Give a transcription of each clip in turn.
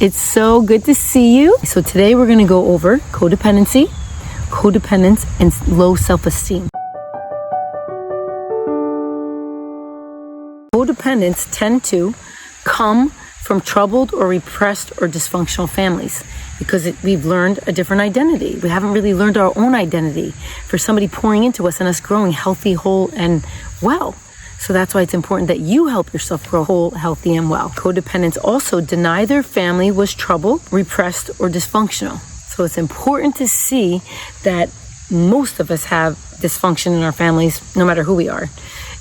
It's so good to see you. So today we're going to go over codependency, codependence, and low self-esteem. Codependents tend to come from troubled or repressed or dysfunctional families because we've learned a different identity. We haven't really learned our own identity for somebody pouring into us and us growing healthy, whole, and well. So that's why it's important that you help yourself grow whole, healthy, and well. Codependents also deny their family was troubled, repressed, or dysfunctional. So it's important to see that most of us have dysfunction in our families, no matter who we are.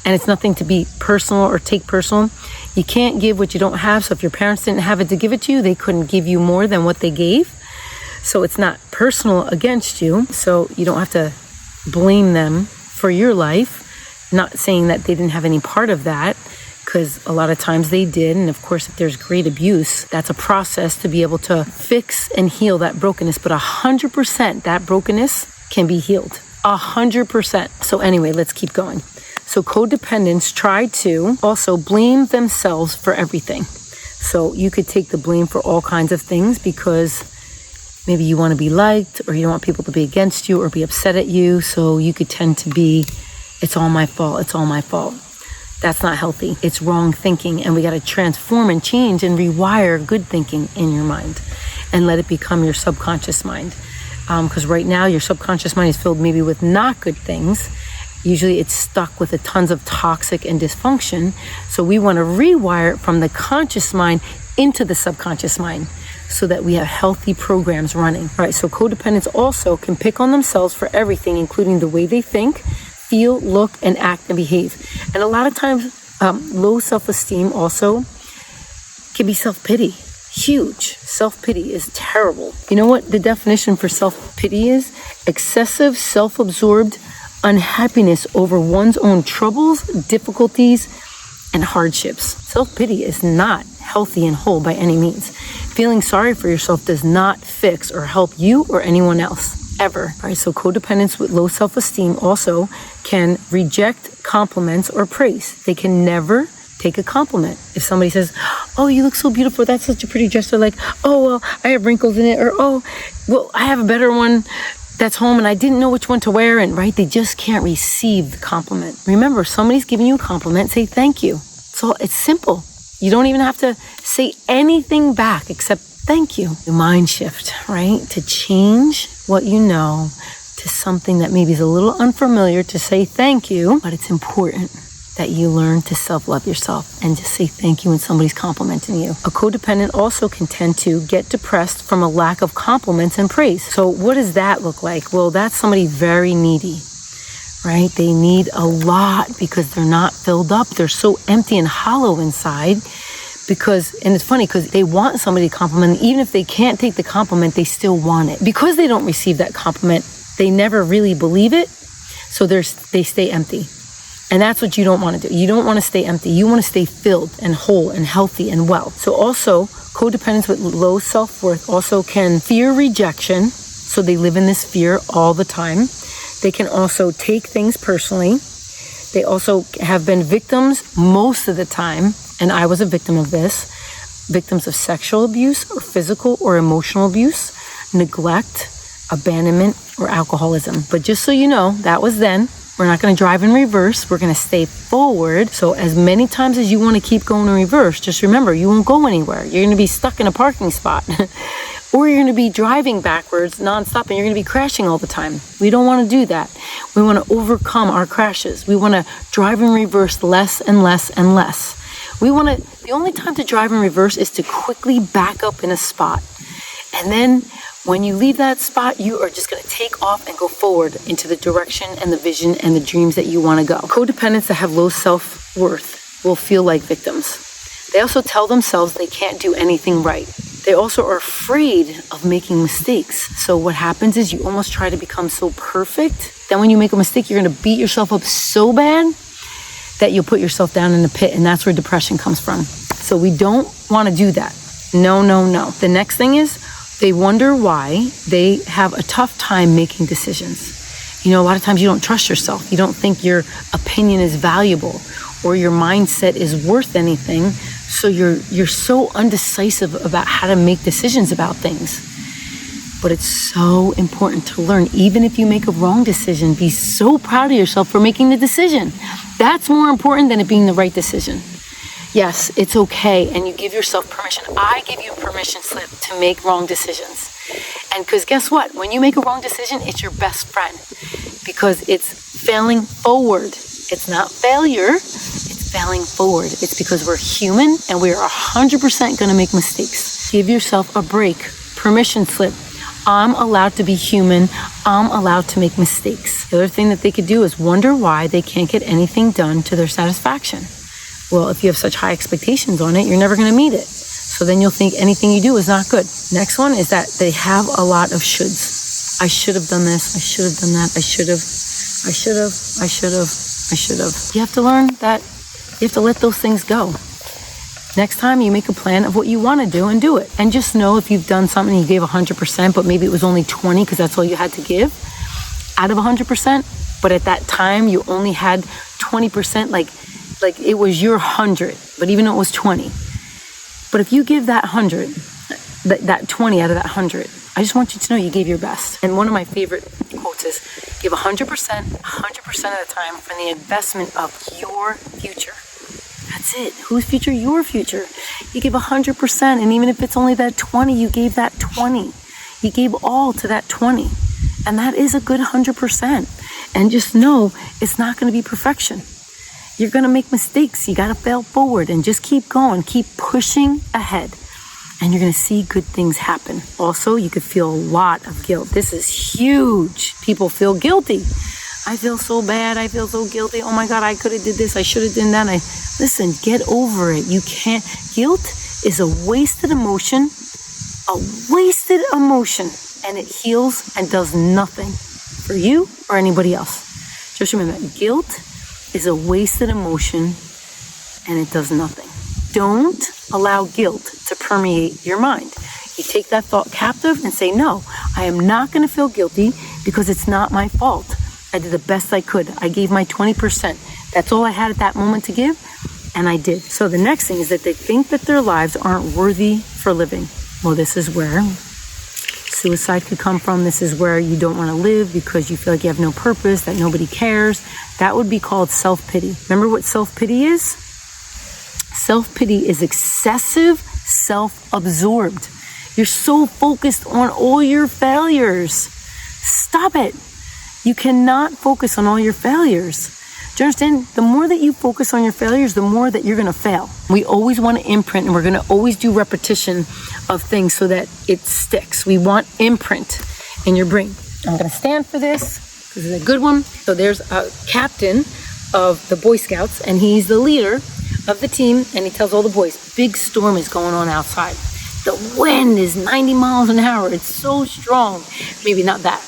And it's nothing to be personal or take personal. You can't give what you don't have. So if your parents didn't have it to give it to you, they couldn't give you more than what they gave. So it's not personal against you. So you don't have to blame them for your life. Not saying that they didn't have any part of that, because a lot of times they did. And of course, if there's great abuse, that's a process to be able to fix and heal that brokenness. But 100% that brokenness can be healed. 100%. So anyway, let's keep going. So codependents try to also blame themselves for everything. So you could take the blame for all kinds of things because maybe you want to be liked, or you don't want people to be against you or be upset at you. So you could tend to be, it's all my fault. It's all my fault. That's not healthy. It's wrong thinking. And we got to transform and change and rewire good thinking in your mind and let it become your subconscious mind. Because right now your subconscious mind is filled maybe with not good things. Usually it's stuck with tons of toxic and dysfunction. So we want to rewire it from the conscious mind into the subconscious mind so that we have healthy programs running. All right, so codependents also can pick on themselves for everything, including the way they think, feel, look, and act and behave. And a lot of times, low self-esteem also can be self-pity. Huge. Self-pity is terrible. You know what the definition for self-pity is? Excessive, self-absorbed unhappiness over one's own troubles, difficulties, and hardships. Self-pity is not healthy and whole by any means. Feeling sorry for yourself does not fix or help you or anyone else. Ever. All right, so codependents with low self-esteem also can reject compliments or praise. They can never take a compliment. If somebody says, oh, you look so beautiful, that's such a pretty dress, they're like, oh, well, I have wrinkles in it, or oh, well, I have a better one that's home and I didn't know which one to wear, and right, they just can't receive the compliment. Remember, if somebody's giving you a compliment, say thank you. It's simple. You don't even have to say anything back except thank you. The mind shift, right? To change what you know to something that maybe is a little unfamiliar, to say thank you, but it's important that you learn to self-love yourself and just say thank you when somebody's complimenting you. A codependent also can tend to get depressed from a lack of compliments and praise. So what does that look like? Well, that's somebody very needy, right? They need a lot because they're not filled up. They're so empty and hollow inside. And it's funny because they want somebody to compliment. Even if they can't take the compliment, they still want it. Because they don't receive that compliment, they never really believe it. So they stay empty. And that's what you don't want to do. You don't want to stay empty. You want to stay filled and whole and healthy and well. So also, codependents with low self-worth also can fear rejection. So they live in this fear all the time. They can also take things personally. They also have been victims most of the time. And I was a victim of this, victims of sexual abuse or physical or emotional abuse, neglect, abandonment, or alcoholism. But just so you know, that was then. We're not going to drive in reverse. We're going to stay forward. So as many times as you want to keep going in reverse, just remember, you won't go anywhere. You're going to be stuck in a parking spot. Or you're going to be driving backwards nonstop and you're going to be crashing all the time. We don't want to do that. We want to overcome our crashes. We want to drive in reverse less and less and less. The only time to drive in reverse is to quickly back up in a spot. And then when you leave that spot, you are just going to take off and go forward into the direction and the vision and the dreams that you want to go. Codependents that have low self-worth will feel like victims. They also tell themselves they can't do anything right. They also are afraid of making mistakes. So what happens is you almost try to become so perfect. Then when you make a mistake, you're going to beat yourself up so bad that you'll put yourself down in the pit, and that's where depression comes from. So we don't want to do that. No, no, no. The next thing is they wonder why they have a tough time making decisions. You know, a lot of times you don't trust yourself. You don't think your opinion is valuable or your mindset is worth anything. So you're so undecisive about how to make decisions about things. But it's so important to learn. Even if you make a wrong decision, be so proud of yourself for making the decision. That's more important than it being the right decision. Yes, it's okay, and you give yourself permission. I give you a permission slip to make wrong decisions. And because guess what? When you make a wrong decision, it's your best friend. Because it's failing forward. It's not failure, it's failing forward. It's because we're human and we are 100% going to make mistakes. Give yourself a break. Permission slip. I'm allowed to be human. I'm allowed to make mistakes. The other thing that they could do is wonder why they can't get anything done to their satisfaction. Well, if you have such high expectations on it, you're never going to meet it. So then you'll think anything you do is not good. Next one is that they have a lot of shoulds. I should have done this. I should have done that. I should have. You have to learn that you have to let those things go. Next time you make a plan of what you want to do and do it. And just know if you've done something you gave 100%, but maybe it was only 20 because that's all you had to give out of 100%. But at that time you only had 20%, like it was your 100, but even though it was 20. But if you give that 100, that 20 out of that 100, I just want you to know you gave your best. And one of my favorite quotes is, give 100% of the time for the investment of your future. That's it. Whose future? Your future. You give 100%, and even if it's only that 20, you gave that 20. You gave all to that 20. And that is a good 100%. And just know it's not going to be perfection. You're going to make mistakes. You got to fail forward and just keep going. Keep pushing ahead. And you're going to see good things happen. Also, you could feel a lot of guilt. This is huge. People feel guilty. I feel so bad. I feel so guilty. Oh my God, I could have did this. I should have done that. Listen, get over it. You can't. Guilt is a wasted emotion. And it heals and does nothing for you or anybody else. Just remember that guilt is a wasted emotion and it does nothing. Don't allow guilt to permeate your mind. You take that thought captive and say, no, I am not going to feel guilty because it's not my fault. I did the best I could. I gave my 20%. That's all I had at that moment to give, and I did. So the next thing is that they think that their lives aren't worthy for living. Well, this is where suicide could come from. This is where you don't want to live because you feel like you have no purpose, that nobody cares. That would be called self-pity. Remember what self-pity is? Self-pity is excessive self-absorbed. You're so focused on all your failures. Stop it. You cannot focus on all your failures. Do you understand? The more that you focus on your failures, the more that you're going to fail. We always want to imprint, and we're going to always do repetition of things so that it sticks. We want imprint in your brain. I'm going to stand for this because it's a good one. So there's a captain of the Boy Scouts, and he's the leader of the team, and he tells all the boys, big storm is going on outside. The wind is 90 miles an hour. It's so strong. Maybe not that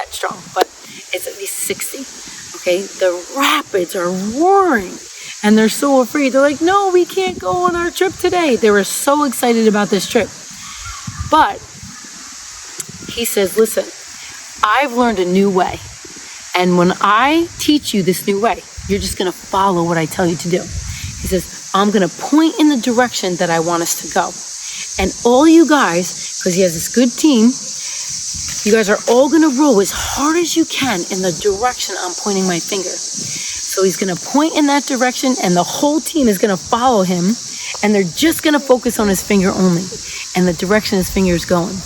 strong, but it's at least 60. Okay, the rapids are roaring and they're so afraid. They're like, no, we can't go on our trip today. They were so excited about this trip. But he says, listen, I've learned a new way. And when I teach you this new way, you're just going to follow what I tell you to do. He says, I'm going to point in the direction that I want us to go. And all you guys, because he has this good team, you guys are all going to row as hard as you can in the direction I'm pointing my finger. So he's going to point in that direction, and the whole team is going to follow him, and they're just going to focus on his finger only and the direction his finger is going.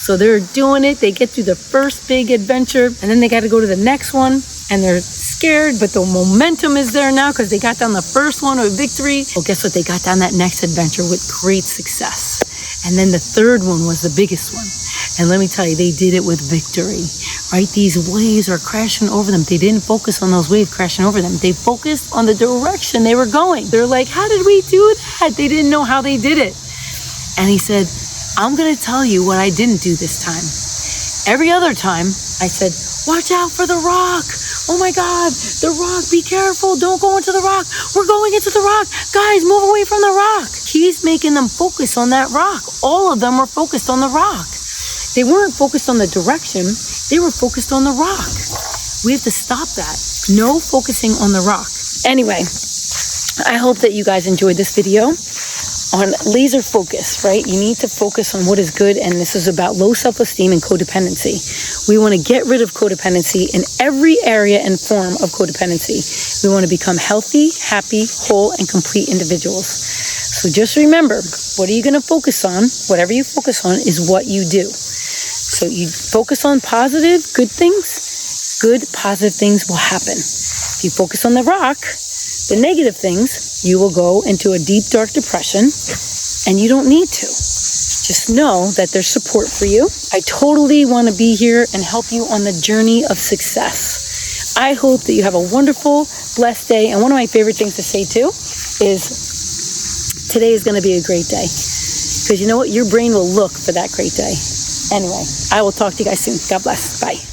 So they're doing it. They get through the first big adventure, and then they got to go to the next one, and they're scared, but the momentum is there now because they got down the first one with victory. Well, guess what? They got down that next adventure with great success. And then the third one was the biggest one. And let me tell you, they did it with victory, right? These waves are crashing over them. They didn't focus on those waves crashing over them. They focused on the direction they were going. They're like, how did we do that? They didn't know how they did it. And he said, I'm going to tell you what I didn't do this time. Every other time, I said, watch out for the rock. Oh my God, the rock, be careful. Don't go into the rock. We're going into the rock. Guys, move away from the rock. He's making them focus on that rock. All of them were focused on the rock. They weren't focused on the direction. They were focused on the rock. We have to stop that. No focusing on the rock. Anyway, I hope that you guys enjoyed this video. on laser focus, right? You need to focus on what is good, and this is about low self-esteem and codependency. We want to get rid of codependency in every area and form of codependency. We want to become healthy, happy, whole, and complete individuals. So just remember, what are you going to focus on? Whatever you focus on is what you do. So you focus on positive, good things, good, positive things will happen. If you focus on the rock, the negative things, you will go into a deep, dark depression, and you don't need to. Just know that there's support for you. I totally want to be here and help you on the journey of success. I hope that you have a wonderful, blessed day. And one of my favorite things to say too is today is going to be a great day. Because you know what? Your brain will look for that great day. Anyway, I will talk to you guys soon. God bless. Bye.